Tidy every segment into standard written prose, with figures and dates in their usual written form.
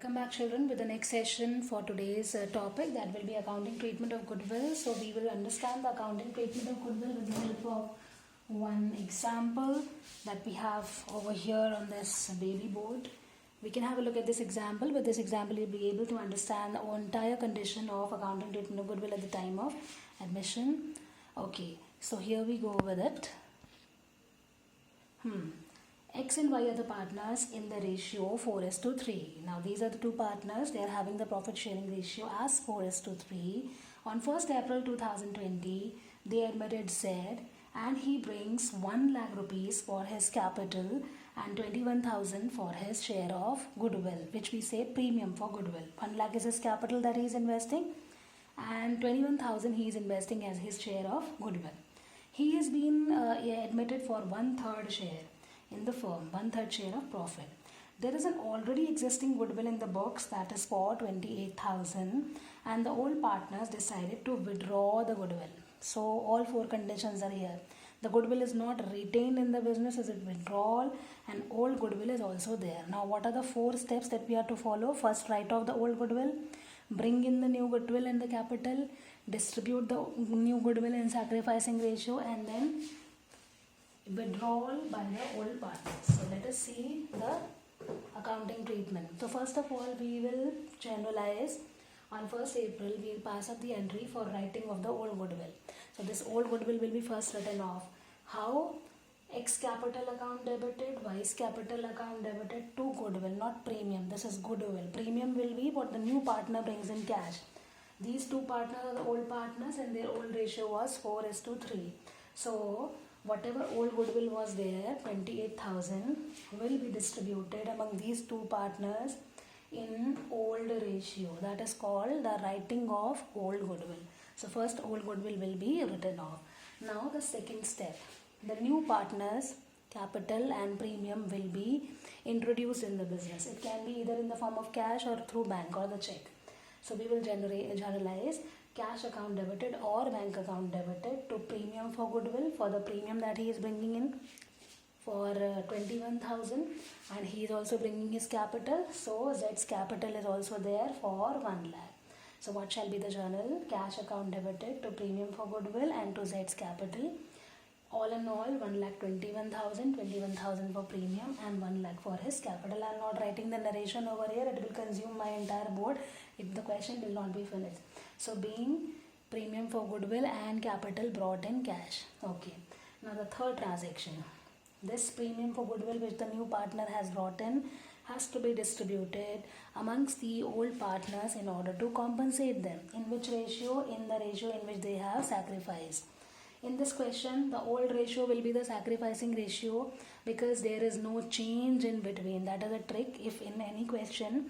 Welcome back, children, with the next session for today's topic, that will be accounting treatment of goodwill. So we will understand the accounting treatment of goodwill with the help of one example that we have over here on this baby board. We can have a look at this example. With this example, you'll be able to understand the entire condition of accounting treatment of goodwill at the time of admission. Okay, so here we go with it. X and Y are the partners in the ratio 4:3. Now these are the two partners. They are having the profit sharing ratio as 4:3. On 1st April 2020, they admitted Z and he brings 1 lakh rupees for his capital and 21,000 for his share of goodwill, which we say premium for goodwill. 1 lakh is his capital that he is investing and 21,000 he is investing as his share of goodwill. He has been admitted for 1/3 share in the firm, 1/3 share of profit. There is an already existing goodwill in the books that is for 28,000 and the old partners decided to withdraw the goodwill. So all four conditions are here. The goodwill is not retained in the business, is it withdrawal, and old goodwill is also there. Now what are the 4 steps that we have to follow? First, write off the old goodwill, bring in the new goodwill and the capital, distribute the new goodwill in sacrificing ratio, and then withdrawal by the old partners. So let us see the accounting treatment. So first of all, we will generalize. On 1st April, we will pass up the entry for writing of the old goodwill. So this old goodwill will be first written off. How? X capital account debited, Y's capital account debited to goodwill, not premium. This is goodwill. Premium will be what the new partner brings in cash. These two partners are the old partners and their old ratio was 4:3. So whatever old goodwill was there, 28,000, will be distributed among these two partners in old ratio. That is called the writing of old goodwill. So first old goodwill will be written off. Now the second step, the new partners capital and premium will be introduced in the business. It can be either in the form of cash or through bank or the check. So we will generalize cash account debited or bank account debited to premium for goodwill, for the premium that he is bringing in for 21,000, and he is also bringing his capital. So Z's capital is also there for 1 lakh. So what shall be the journal? Cash account debited to premium for goodwill and to Z's capital. All in all, 1,21,000, 21,000 for premium and 1 lakh for his capital. I am not writing the narration over here. It will consume my entire board. The question will not be finished. So being premium for goodwill and capital brought in cash. Okay. Now the third transaction. This premium for goodwill which the new partner has brought in has to be distributed amongst the old partners in order to compensate them. In which ratio? In the ratio in which they have sacrificed. In this question, the old ratio will be the sacrificing ratio because there is no change in between. That is a trick. If in any question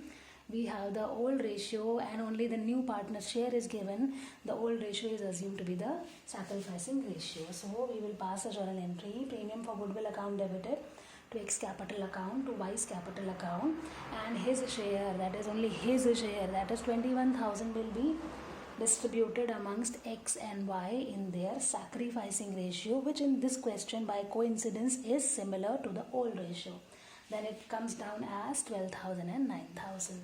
we have the old ratio and only the new partner's share is given, the old ratio is assumed to be the sacrificing ratio. So we will pass a journal entry, premium for goodwill account debited to X capital account to Y's capital account, and his share, that is only his share, that is 21,000, will be distributed amongst X and Y in their sacrificing ratio, which in this question by coincidence is similar to the old ratio. Then it comes down as 12,000 and 9,000.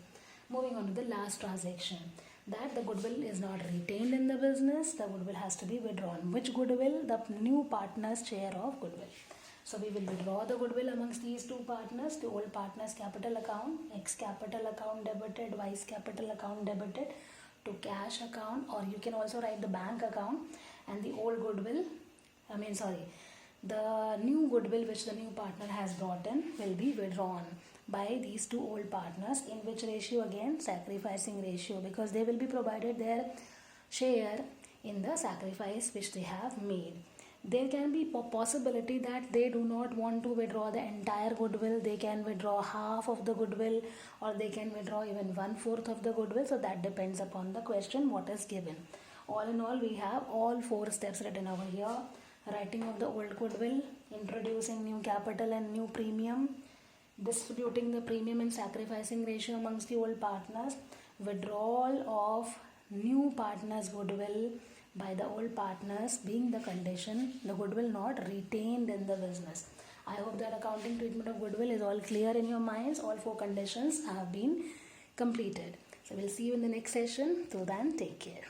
Moving on to the last transaction, that the goodwill is not retained in the business, the goodwill has to be withdrawn. Which goodwill? The new partner's share of goodwill. So we will withdraw the goodwill amongst these two partners, the old partner's capital account, X capital account debited, Y's capital account debited to cash account, or you can also write the bank account, and the old goodwill, the new goodwill which the new partner has brought in will be withdrawn by these two old partners. In which ratio? Again, sacrificing ratio, because they will be provided their share in the sacrifice which they have made. There can be possibility that they do not want to withdraw the entire goodwill. They can withdraw half of the goodwill, or they can withdraw even 1/4 of the goodwill. So that depends upon the question what is given. All in all, we have all 4 steps written over here. Writing of the old goodwill, introducing new capital and new premium, distributing the premium in sacrificing ratio amongst the old partners, withdrawal of new partners' goodwill by the old partners being the condition, the goodwill not retained in the business. I hope that accounting treatment of goodwill is all clear in your minds. All 4 conditions have been completed. So we'll see you in the next session. Till then, take care.